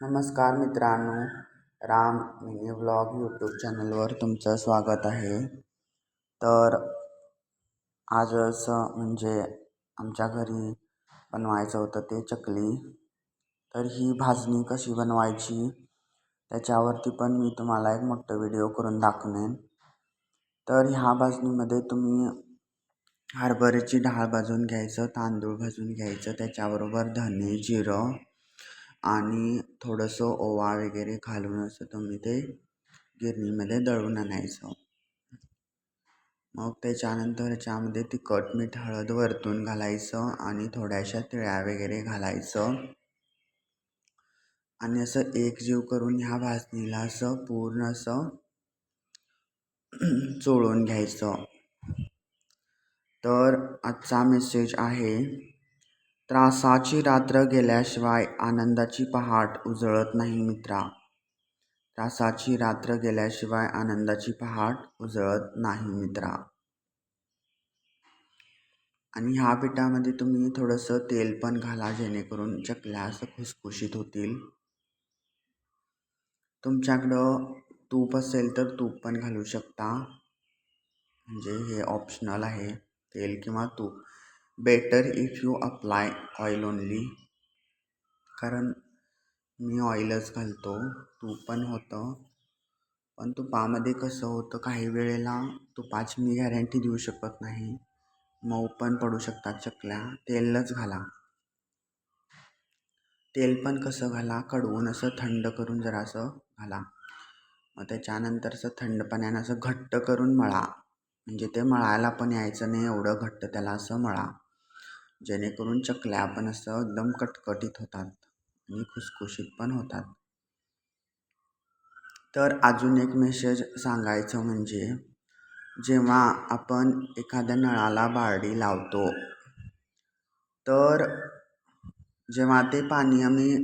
नमस्कार मित्रांनो, Ram mini vlog YouTube चॅनलवर तुमचं स्वागत आहे. तर आजच म्हणजे आमच्या घरी बनवायचं होतं ते चकली. तर ही भाजणी कशी बनवायची त्याच्यावरती पण मी तुम्हाला एक मोठं व्हिडिओ करून दाखवेन. तर ह्या भाजणीमध्ये तुम्ही हरभऱ्याची डाळ भाजून घ्यायचं, तांदूळ भाजून घ्यायचं, त्याच्याबरोबर धने, जिरं आणि थोडंसं ओवा वगैरे घालून असं तुम्ही ते गिरणीमध्ये दळून आणायचं. मग त्याच्यानंतर याच्यामध्ये तिखट, मीठ, हळद वरतून घालायचं आणि थोड्याशा तिळ्या वगैरे घालायचं आणि असं एकजीव करून ह्या भाजणीला असं पूर्ण असं चोळून घ्यायचं. तर आजचा मेसेज आहे, त्रासाची रात्र गेल्याशिवाय आनंदाची पहाट उजळत नाही मित्रा. त्रासाची रात्र गेल्याशिवाय आनंदाची पहाट उजळत नाही मित्रा. आणि ह्या पिठामध्ये तुम्ही थोडंसं तेल पण घाला, जेणेकरून चकल्या असं खुसखुशीत होतील. तुमच्याकडं तूप असेल तर तूप पण घालू शकता, म्हणजे हे ऑप्शनल आहे, तेल किंवा तूप. Better if you apply oil only, कारण मी ऑइलच घालतो. तूप पण होतं, पण तुपामध्ये कसं होतं, काही वेळेला तुपाची मी गॅरंटी देऊ शकत नाही, मऊ पण पडू शकतात चकल्या. तेलच घाला. तेल पण कसं घाला, कडवून असं थंड करून जरासं घाला. मग त्याच्यानंतर असं थंड पाण्यानं असं घट्ट करून मळा, म्हणजे ते मळायला पण यायचं नाही एवढं घट्ट त्याला असं मळा, जेणेकरून चकल्या पण असं एकदम कटकटीत होतात आणि खुसखुशीत पण होतात. तर अजून एक मेसेज सांगायचं म्हणजे, जेव्हा आपण एखाद्या नळाला बारडी लावतो, तर जेव्हा ते पाणी आम्ही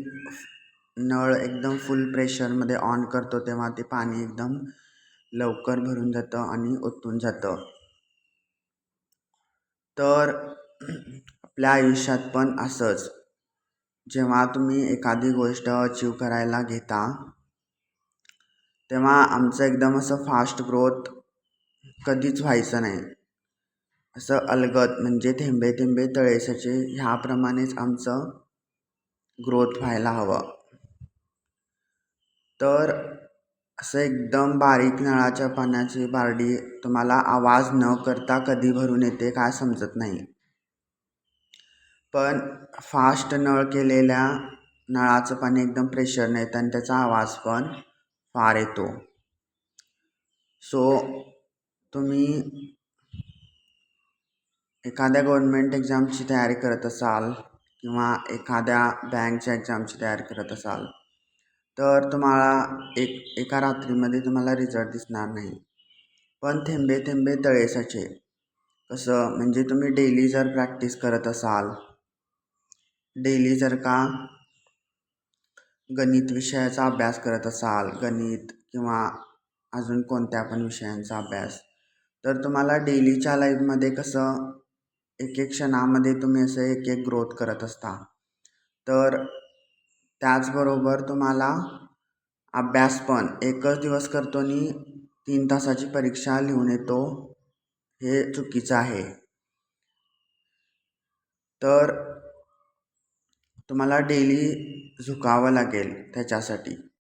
नळ एकदम फुल प्रेशरमध्ये ऑन करतो, तेव्हा ते पाणी एकदम लवकर भरून जातं आणि ओतून जातं. तर आपल्या आयुष्यात पण असंच, जेव्हा तुम्ही एखादी गोष्ट अचीव करायला घेता, तेव्हा आमचं एकदम असं फास्ट ग्रोथ कधीच व्हायचं नाही. असं अलगद, म्हणजे थेंबे थेंबे तळे साचे, ह्याप्रमाणेच आमचं ग्रोथ व्हायला हवं. तर असं एकदम बारीक नळाच्या पाण्याची बारडी तुम्हाला आवाज न करता कधी भरून येते काय समजत नाही, पण फास्ट नळ केलेल्या नळाचं पाणी एकदम प्रेशरने येतं आणि त्याचा आवाज पण फार येतो. सो तुम्ही एखाद्या गव्हर्नमेंट एक्झामची तयारी करत असाल किंवा एखाद्या बँकच्या एक्झामची तयारी करत असाल, तर तुम्हाला एका रात्रीमध्ये तुम्हाला रिझल्ट दिसणार नाही, पण थेंबे थेंबे तळे साचे. कसं म्हणजे, तुम्ही डेली जर प्रॅक्टिस करत असाल, डेली जर का गणित विषयाचा अभ्यास करत असाल, गणित किंवा अजून कोणत्या पण विषयांचा अभ्यास, तर तुम्हाला डेलीच्या लाईफमध्ये कसं एक एक क्षणामध्ये तुम्ही असं एक एक ग्रोथ करत असता. तर त्याचबरोबर तुम्हाला अभ्यास पण एकच दिवस करतो आणि 3 तासाची परीक्षा लिहून येतो, हे चुकीचं आहे. तर तुम्हाला डेली झुकावं लागेल त्याच्यासाठी.